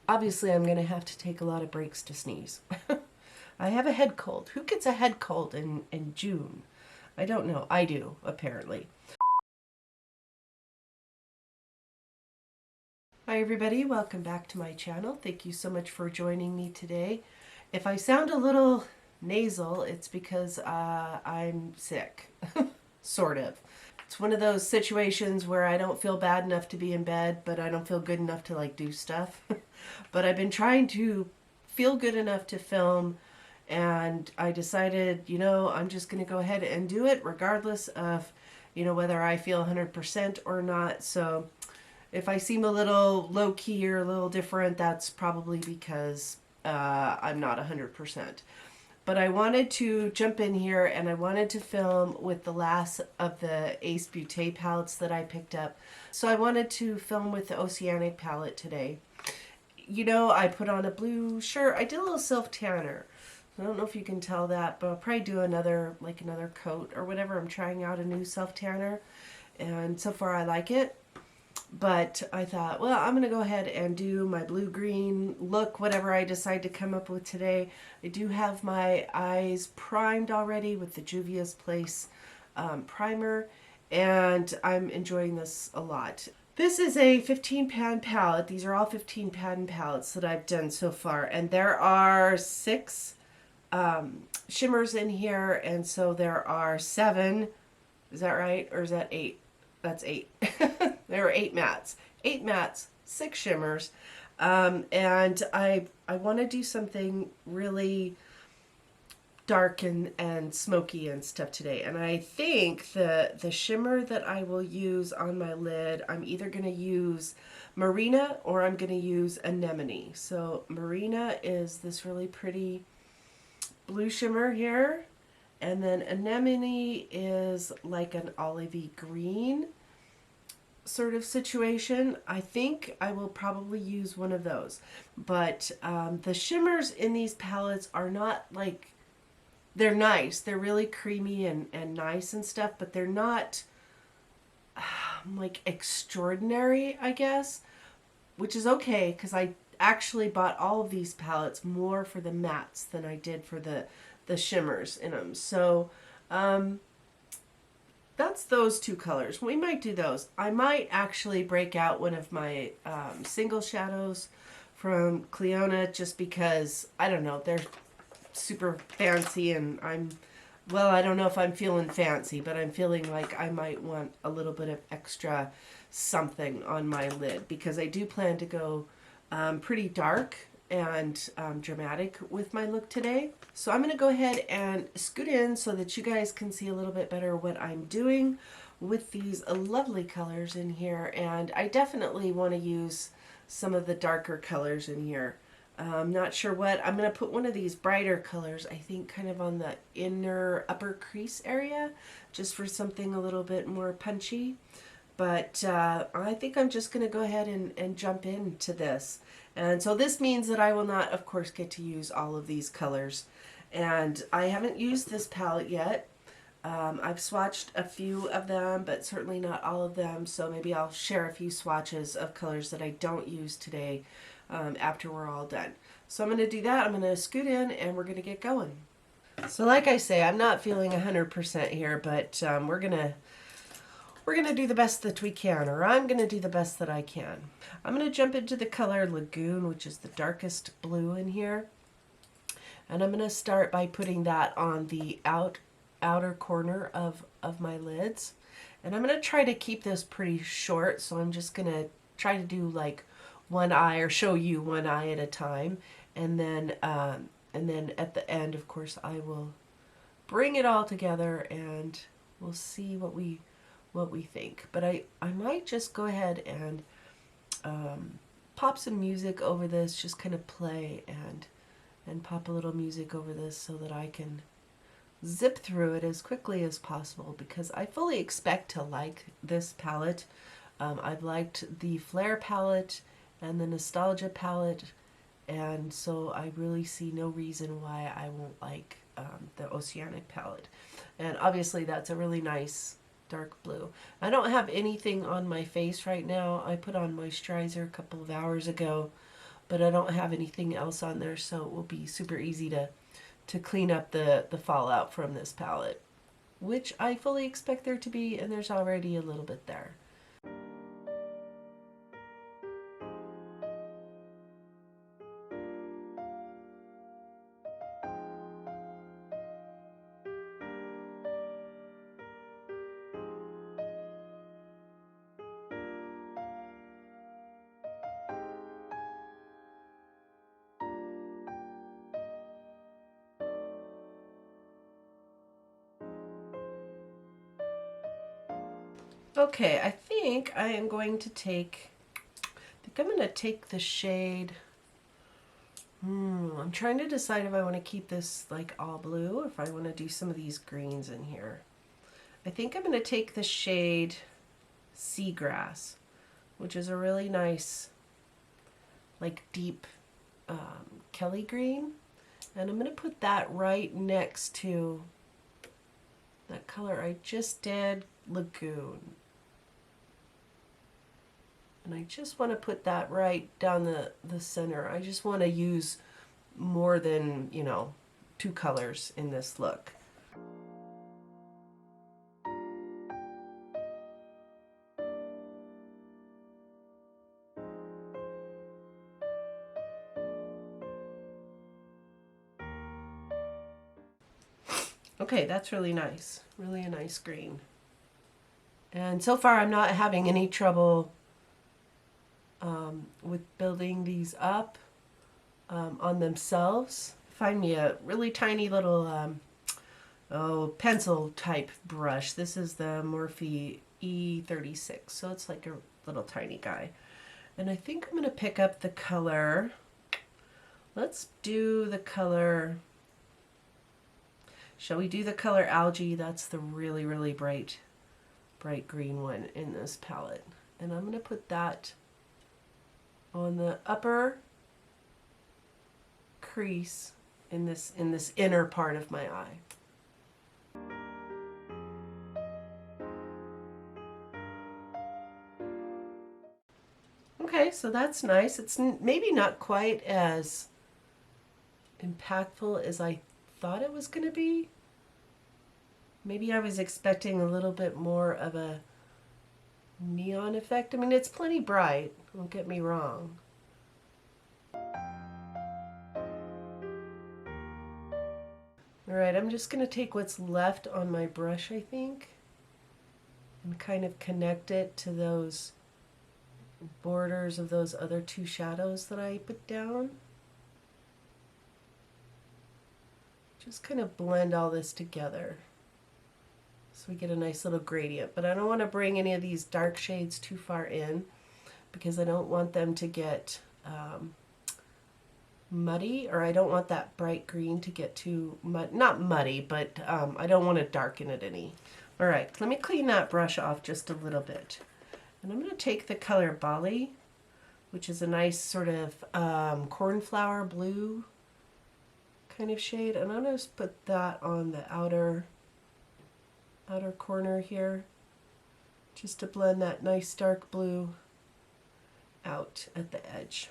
Obviously, I'm going to have to take a lot of breaks to sneeze. I have a head cold. Who gets a head cold in June? I don't know. I do, apparently. Hi everybody, welcome back to my channel. Thank you so much for joining me today. If I sound a little nasal, it's because I'm sick. Sort of. It's one of those situations where I don't feel bad enough to be in bed, but I don't feel good enough to like do stuff. But I've been trying to feel good enough to film, and I decided, I'm just going to go ahead and do it regardless of, whether I feel 100% or not. So if I seem a little low key or a little different, that's probably because I'm not 100%. But I wanted to jump in here and I wanted to film with the last of the Ace Beaute palettes that I picked up. So I wanted to film with the Oceanic palette today. I put on a blue shirt. I did a little self-tanner. I don't know if you can tell that, but I'll probably do another coat or whatever. I'm trying out a new self-tanner, and so far I like it. But I thought, well, I'm going to go ahead and do my blue-green look, whatever I decide to come up with today. I do have my eyes primed already with the Juvia's Place primer, and I'm enjoying this a lot. This is a 15-pan palette. These are all 15-pan palettes that I've done so far, and there are 6 shimmers in here, and so there are 7. Is that right? Or is that 8? That's 8. There are 8 mattes. 8 mattes, 6 shimmers. And I want to do something really dark and smoky and stuff today. And I think the shimmer that I will use on my lid, I'm either going to use Marina or I'm going to use Anemone. So Marina is this really pretty blue shimmer here. And then Anemone is like an olivey green sort of situation. I think I will probably use one of those. But the shimmers in these palettes are not like, they're nice. They're really creamy and nice and stuff, but they're not like extraordinary, I guess, which is okay because I actually bought all of these palettes more for the mattes than I did for the shimmers in them. So that's those 2 colors. We might do those. I might actually break out one of my single shadows from Cleona just because, I don't know, they're super fancy and I don't know if I'm feeling fancy, but I'm feeling like I might want a little bit of extra something on my lid because I do plan to go pretty dark and dramatic with my look today. So I'm going to go ahead and scoot in so that you guys can see a little bit better what I'm doing with these lovely colors in here. And I definitely want to use some of the darker colors in here. I'm not sure what. I'm going to put one of these brighter colors, I think kind of on the inner upper crease area, just for something a little bit more punchy. But I think I'm just going to go ahead and jump into this. And so this means that I will not, of course, get to use all of these colors. And I haven't used this palette yet. I've swatched a few of them, but certainly not all of them. So maybe I'll share a few swatches of colors that I don't use today after we're all done. So I'm going to do that. I'm going to scoot in and we're going to get going. So like I say, I'm not feeling 100% here, but we're going to do the best that we can, or I'm going to do the best that I can. I'm going to jump into the color Lagoon, which is the darkest blue in here. And I'm going to start by putting that on the outer corner of my lids. And I'm going to try to keep this pretty short, so I'm just going to try to do like one eye or show you one eye at a time. And then at the end, of course, I will bring it all together and we'll see what we think. But I might just go ahead and pop some music over this, just kind of play and pop a little music over this so that I can zip through it as quickly as possible because I fully expect to like this palette. I've liked the Flare palette and the Nostalgia palette, and so I really see no reason why I won't like the Oceanic palette. And obviously that's a really nice dark blue. I don't have anything on my face right now. I put on moisturizer a couple of hours ago, but I don't have anything else on there, so it will be super easy to clean up the fallout from this palette, which I fully expect there to be, and there's already a little bit there. Okay, I think I'm going to take the shade. I'm trying to decide if I want to keep this like all blue or if I want to do some of these greens in here. I think I'm going to take the shade Seagrass, which is a really nice, like deep Kelly green. And I'm going to put that right next to that color I just did, Lagoon. And I just want to put that right down the center. I just want to use more than, you know, 2 colors in this look. Okay, that's really nice. Really a nice green. And so far I'm not having any trouble with building these up on themselves. Find me a really tiny little pencil type brush. This is the Morphe E36, so it's like a little tiny guy. And I think I'm going to pick up the color. Let's do the color. Shall we do the color Algae? That's the really, really bright green one in this palette. And I'm going to put that on the upper crease in this inner part of my eye. Okay, so that's nice. It's maybe not quite as impactful as I thought it was going to be. Maybe I was expecting a little bit more of a neon effect. I mean, it's plenty bright, don't get me wrong. Alright, I'm just going to take what's left on my brush, I think, and kind of connect it to those borders of those other 2 shadows that I put down. Just kind of blend all this together so we get a nice little gradient. But I don't want to bring any of these dark shades too far in because I don't want them to get muddy, or I don't want that bright green to get too not muddy, but I don't want to darken it any. All right, let me clean that brush off just a little bit. And I'm going to take the color Bali, which is a nice sort of cornflower blue kind of shade, and I'm going to just put that on the outer corner here, just to blend that nice dark blue out at the edge.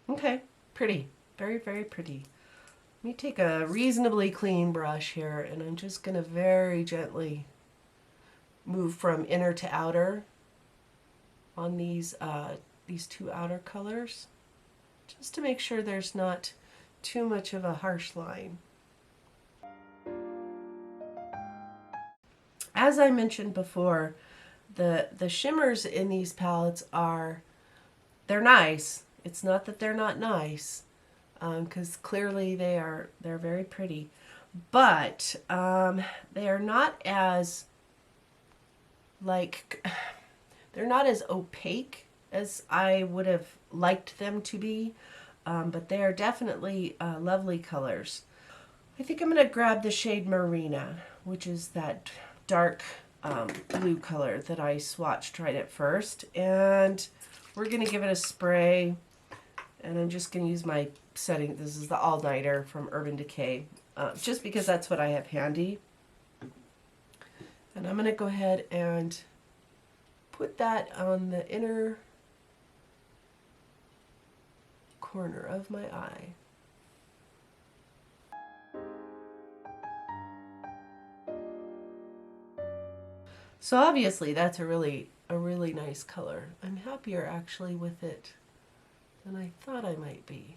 Okay, pretty, very, very pretty. Let me take a reasonably clean brush here, and I'm just going to very gently move from inner to outer on these 2 outer colors, just to make sure there's not too much of a harsh line. As I mentioned before, the shimmers in these palettes they're nice. It's not that they're not nice, because clearly they're very pretty, but they are not as they're not as opaque as I would have liked them to be, but they are definitely lovely colors. I think I'm going to grab the shade Marina, which is that dark blue color that I swatched right at first, and we're going to give it a spray, and I'm just going to use my setting. This is the All Nighter from Urban Decay, just because that's what I have handy. And I'm going to go ahead and put that on the inner corner of my eye. So obviously that's a really nice color. I'm happier actually with it than I thought I might be.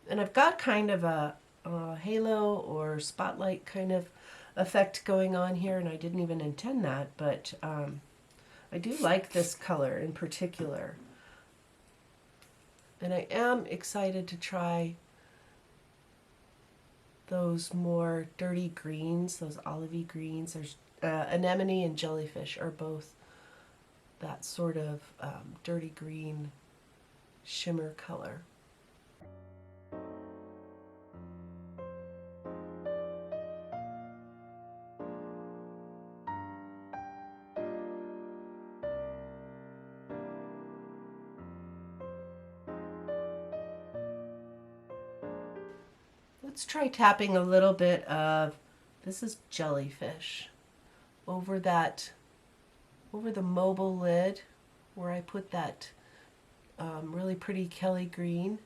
And I've got kind of a halo or spotlight kind of effect going on here, and I didn't even intend that, but I do like this color in particular. And I am excited to try those more dirty greens, those olivey greens. There's anemone and jellyfish are both that sort of dirty green shimmer color. Let's try tapping a little bit of, this is jellyfish, over the mobile lid where I put that really pretty Kelly green.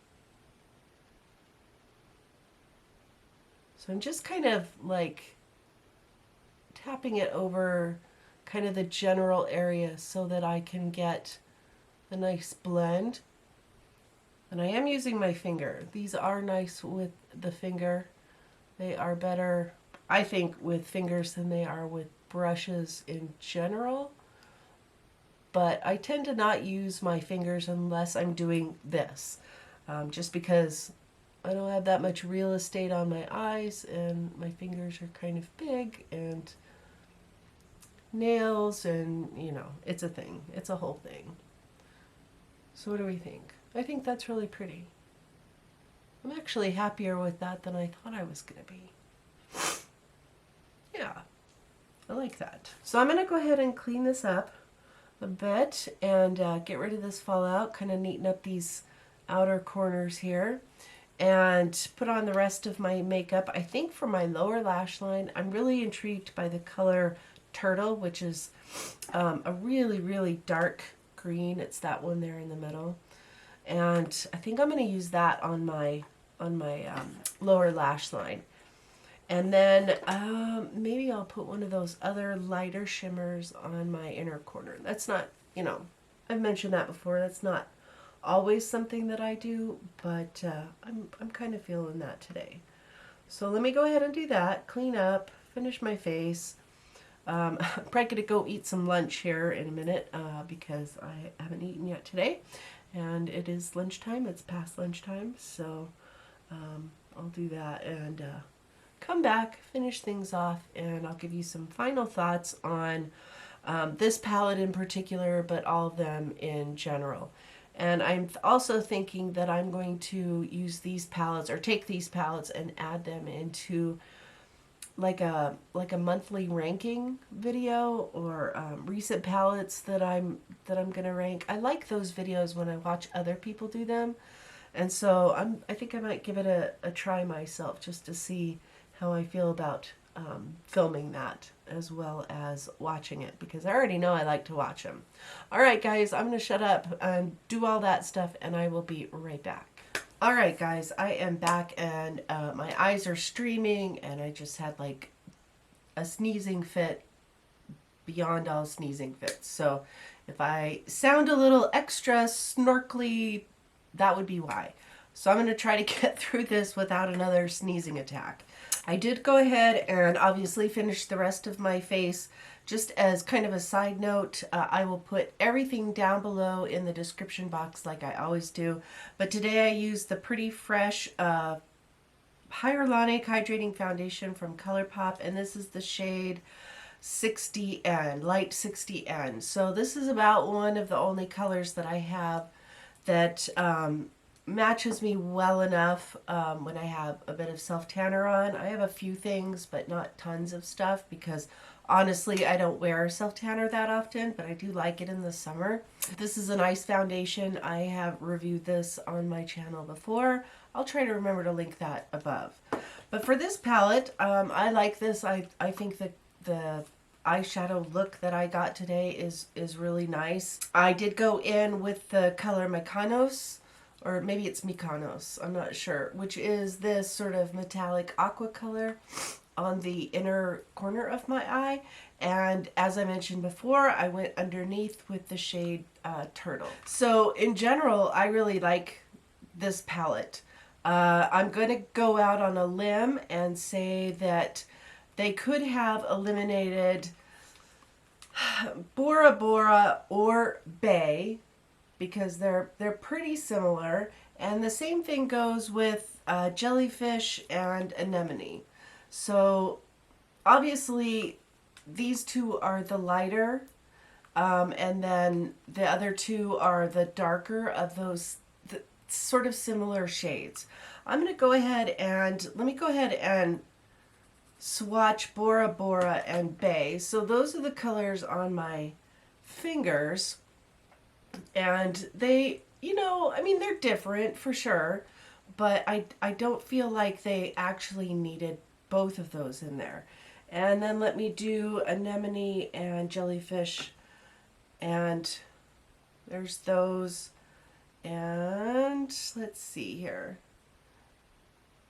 So I'm just kind of like tapping it over kind of the general area so that I can get a nice blend. And I am using my finger. These are nice with the finger. They are better, I think, with fingers than they are with brushes in general. But I tend to not use my fingers unless I'm doing this. Just because I don't have that much real estate on my eyes and my fingers are kind of big, and nails, and you know, it's a thing. It's a whole thing. So what do we think? I think that's really pretty. I'm actually happier with that than I thought I was going to be. Yeah, I like that. So I'm going to go ahead and clean this up a bit and get rid of this fallout, kind of neaten up these outer corners here, and put on the rest of my makeup. I think for my lower lash line, I'm really intrigued by the color Turtle, which is a really dark green. It's that one there in the middle. And I think I'm going to use that on my lower lash line. And then maybe I'll put one of those other lighter shimmers on my inner corner. That's not, you know, I've mentioned that before. That's not always something that I do, but I'm kind of feeling that today. So let me go ahead and do that, clean up, finish my face. I'm probably going to go eat some lunch here in a minute because I haven't eaten yet today. And it is lunchtime. It's past lunchtime, so I'll do that and come back, finish things off, and I'll give you some final thoughts on this palette in particular, but all of them in general. And I'm also thinking that I'm going to use these palettes, or take these palettes and add them into like a monthly ranking video, or recent palettes that I'm gonna rank. I like those videos when I watch other people do them, and so I think I might give it a try myself, just to see how I feel about filming that as well as watching it, because I already know I like to watch them. All right, guys, I'm gonna shut up and do all that stuff, and I will be right back. All right, guys, I am back, and my eyes are streaming, and I just had like a sneezing fit beyond all sneezing fits. So if I sound a little extra snorkly, that would be why. So I'm going to try to get through this without another sneezing attack. I did go ahead and obviously finish the rest of my face. Just as kind of a side note, I will put everything down below in the description box like I always do. But today I used the Pretty Fresh Hyaluronic Hydrating Foundation from ColourPop, and this is the shade 60N, Light 60N. So this is about one of the only colors that I have that matches me well enough when I have a bit of self-tanner on. I have a few things, but not tons of stuff, because honestly, I don't wear self-tanner that often, but I do like it in the summer. This is a nice foundation. I have reviewed this on my channel before. I'll try to remember to link that above. But for this palette, I like this. I think that the eyeshadow look that I got today is really nice. I did go in with the color Mykonos, or maybe it's Mykonos, I'm not sure, which is this sort of metallic aqua color on the inner corner of my eye. And as I mentioned before, I went underneath with the shade Turtle. So in general, I really like this palette. I'm going to go out on a limb and say that they could have eliminated Bora Bora or Bay because they're pretty similar, and the same thing goes with Jellyfish and Anemone. So obviously these two are the lighter, and then the other two are the darker of those sort of similar shades. I'm going to go ahead and let me go ahead and swatch Bora Bora and Bay. So those are the colors on my fingers, and they, you know, I mean, they're different for sure, but I don't feel like they actually needed both of those in there. And then let me do Anemone and Jellyfish, and there's those. And let's see here.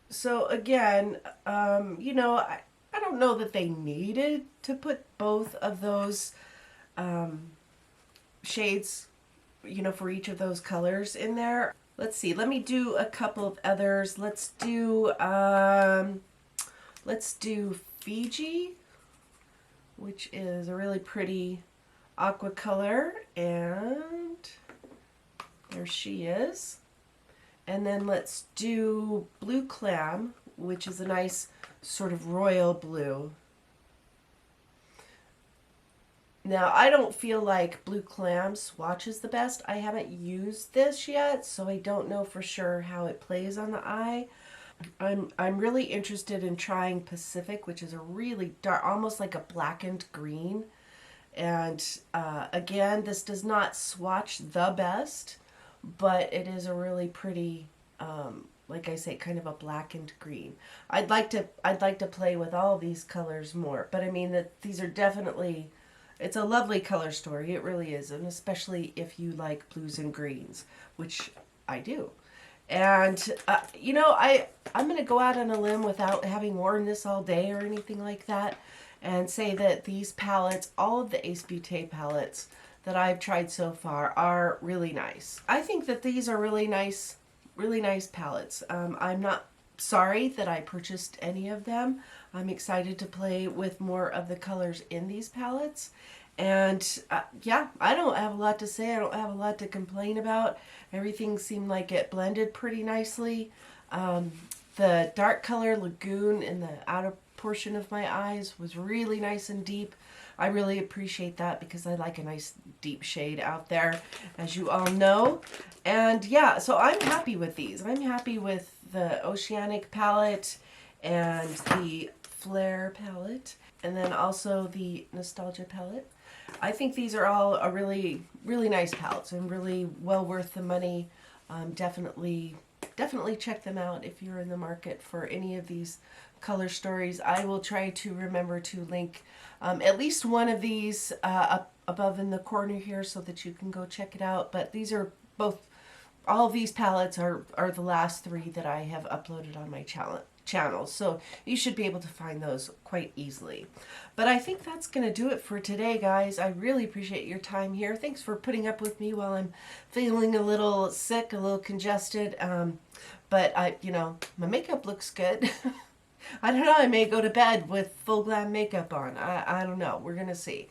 So again, you know, I don't know that they needed to put both of those shades, you know, for each of those colors in there. Let's see, let me do a couple of others. Let's do Fiji, which is a really pretty aqua color, and there she is. And then let's do Blue Clam, which is a nice sort of royal blue. Now, I don't feel like Blue Clam swatches the best. I haven't used this yet, so I don't know for sure how it plays on the eye. I'm really interested in trying Pacific, which is a really dark, almost like a blackened green. And again, this does not swatch the best, but it is a really pretty, like I say, kind of a blackened green. I'd like to play with all these colors more, but I mean that these are definitely, it's a lovely color story. It really is, and especially if you like blues and greens, which I do. And you know, I'm going to go out on a limb without having worn this all day or anything like that, and say that these palettes, all of the Ace Beaute palettes that I've tried so far, are really nice. I think that these are really nice palettes. I'm not sorry that I purchased any of them. I'm excited to play with more of the colors in these palettes. And yeah, I don't have a lot to say. I don't have a lot to complain about. Everything seemed like it blended pretty nicely. The dark color Lagoon in the outer portion of my eyes was really nice and deep. I really appreciate that because I like a nice deep shade out there, as you all know. And yeah, so I'm happy with these. I'm happy with the Oceanic palette and the Flare palette, and then also the Nostalgia palette. I think these are all a really nice palettes and really well worth the money. Definitely check them out if you're in the market for any of these color stories. I will try to remember to link at least one of these up above in the corner here so that you can go check it out. But these are both, all of these palettes are the last three that I have uploaded on my channel, so you should be able to find those quite easily. But I think that's going to do it for today, guys. I really appreciate your time here. Thanks for putting up with me while I'm feeling a little sick, a little congested, but you know, my makeup looks good. I don't know, I may go to bed with full glam makeup on. I don't know, we're gonna see.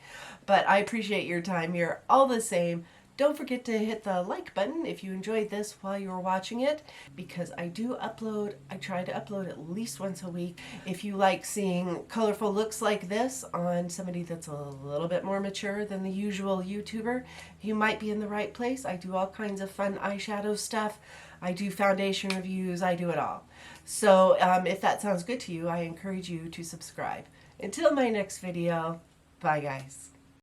But I appreciate your time here all the same. Don't forget to hit the like button if you enjoyed this while you were watching it, because I do upload, I try to upload at least once a week. If you like seeing colorful looks like this on somebody that's a little bit more mature than the usual YouTuber, you might be in the right place. I do all kinds of fun eyeshadow stuff. I do foundation reviews, I do it all. So if that sounds good to you, I encourage you to subscribe. Until my next video, bye guys.